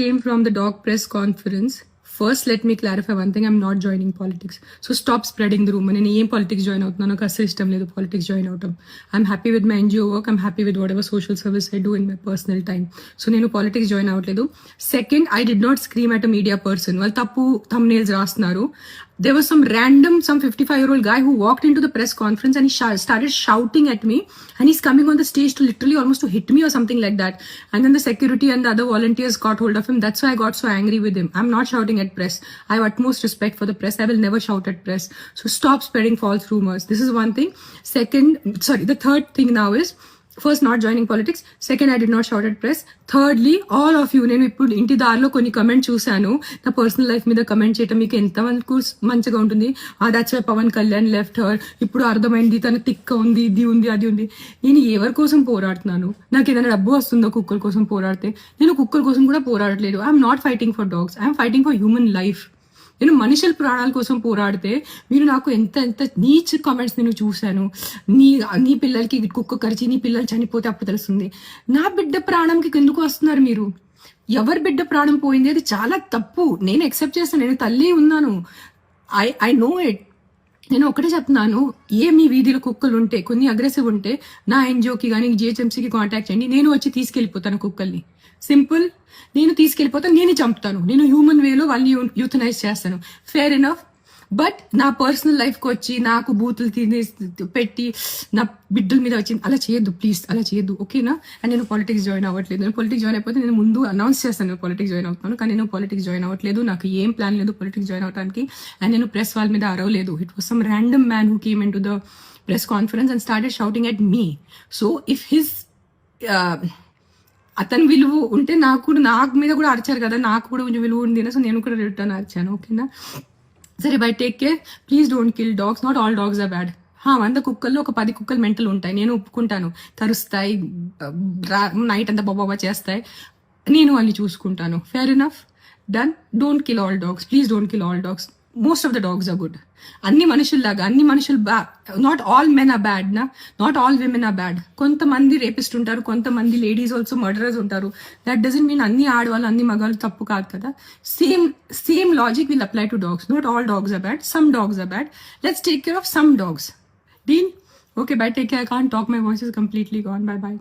came from the dog press conference. First, let me clarify one thing. I'm not joining politics. So stop spreading the rumor. నేను ఏం politics join అవుతున్నాను, నాకు అసలు ఇష్టం లేదు politics join అవటం. I'm happy with my NGO work. I'm happy with whatever social service I do in my personal time. So నేను politics join అవ్వట్లేదు. Second, I did not scream at a media person. వాళ్ళు తప్పు thumbnails రాస్తున్నారు. There was some 55-year-old guy who walked into the press conference and he started shouting at me, and he's coming on the stage to literally almost to hit me or something like that. And then the security and the other volunteers got hold of him. That's why I got so angry with him. I'm not shouting at press. I have utmost respect for the press. I will never shout at press. So stop spreading false rumors. This is one thing. The third thing now is, first, not joining politics. Second, I did not shout at press. Thirdly, all of you, నేను ఇప్పుడు ఇంటి దారిలో కొన్ని comment చూశాను. నా personal life మీద comment చేయటం మీకు ఎంత మంచిగా ఉంటుంది. That's why Pawan Kalyan left her. ఇప్పుడు అర్థమైంది తన తిక్క ఉంది, ఇది ఉంది, అది ఉంది. నేను ఎవరి కోసం పోరాడుతున్నాను? నాకు ఏదైనా డబ్బు వస్తుందో కుక్కల కోసం పోరాడితే? నేను కుక్కల కోసం కూడా పోరాడట్లేదు. I'm not fighting for dogs. I'm fighting for human life. నేను మనుషుల ప్రాణాల కోసం పోరాడితే మీరు నాకు ఎంత నీచ్ కామెంట్స్ నేను చూశాను. నీ పిల్లలకి కుక్క కరిచి నీ పిల్లలు చనిపోతే అప్పుడు తెలుస్తుంది. నా బిడ్డ ప్రాణంకి ఎందుకు వస్తున్నారు మీరు? ఎవరి బిడ్డ ప్రాణం పోయింది అది చాలా తప్పు. నేను యాక్సెప్ట్ చేస్తాను. నేను తల్లి ఉన్నాను. I know it. నేను ఒకటే చెప్తున్నాను, మీ వీధిలో కుక్కలు ఉంటే, కొన్ని అగ్రెసివ్ ఉంటే నా ఎన్జిఓకి కానీ జిహెచ్ఎంసీకి కాంటాక్ట్ చేయండి. నేను వచ్చి తీసుకెళ్ళిపోతాను కుక్కల్ని. సింపుల్. నేను తీసుకెళ్ళిపోతాను, నేను చంపుతాను. నేను హ్యూమన్ వేలో వాళ్ళని యూథనైజ్ చేస్తాను. Fair enough. బట్ నా పర్సనల్ లైఫ్కి వచ్చి నాకు బూతులు పెట్టి నా బిడ్డల మీద వచ్చి అలా చేయొద్దు ప్లీజ్, అలా చేయొద్దు, ఓకేనా? అండ్ నేను పాలిటిక్స్ జాయిన్ అవ్వట్లేదు. నేను పాలిటిక్స్ జాయిన్ అయిపోతే నేను ముందు అనౌన్స్ చేస్తాను నేను పాలిటిక్స్ జాయిన్ అవుతాను. కానీ నేను పాలిటిక్స్ జాయిన్ అవ్వట్లేదు. నాకు ఏం ప్లాన్ లేదు పాలిటిక్స్ జాయిన్ అవడానికి. అండ్ నేను ప్రెస్ వాళ్ళ మీద అరవలేదు. It was some random man who came in to the press conference and started shouting at me. So if his అతని విలువ ఉంటే నాకు మీద కూడా అరిచారు కదా, నాకు కూడా కొంచెం విలువ ఉంది. సో నేను కూడా రిటర్న్ అరిచాను, ఓకేనా? సరే, bye take care. Please don't kill dogs. Not all dogs are bad. 100 కుక్కల్లో ఒక 10 కుక్కలు మెంటల్ ఉంటాయి. నేను ఒప్పుకుంటాను. కరుస్తాయి, నైట్ అంతా బాబా చేస్తాయి. నేను వాళ్ళని చూసుకుంటాను. Fair enough. Done. Don't kill all dogs. Please don't kill all dogs. Most of the dogs are good. అన్ని మనుషుల్లాగా అన్ని మనుషులు not all men are bad నా, not all women are bad. కొంతమంది రేపిస్ట్ ఉంటారు, కొంతమంది లేడీస్ ఆల్సో మర్డరర్స్ ఉంటారు. That doesn't mean అన్ని ఆడవాళ్ళు అన్ని మగాళ్ళు తప్పు కాదు కదా. Same logic will apply to dogs. Not all dogs are bad, some dogs are bad. Let's take care of some dogs. Deal? Okay, bye, take care. I can't talk, my voice is completely gone. Bye bye.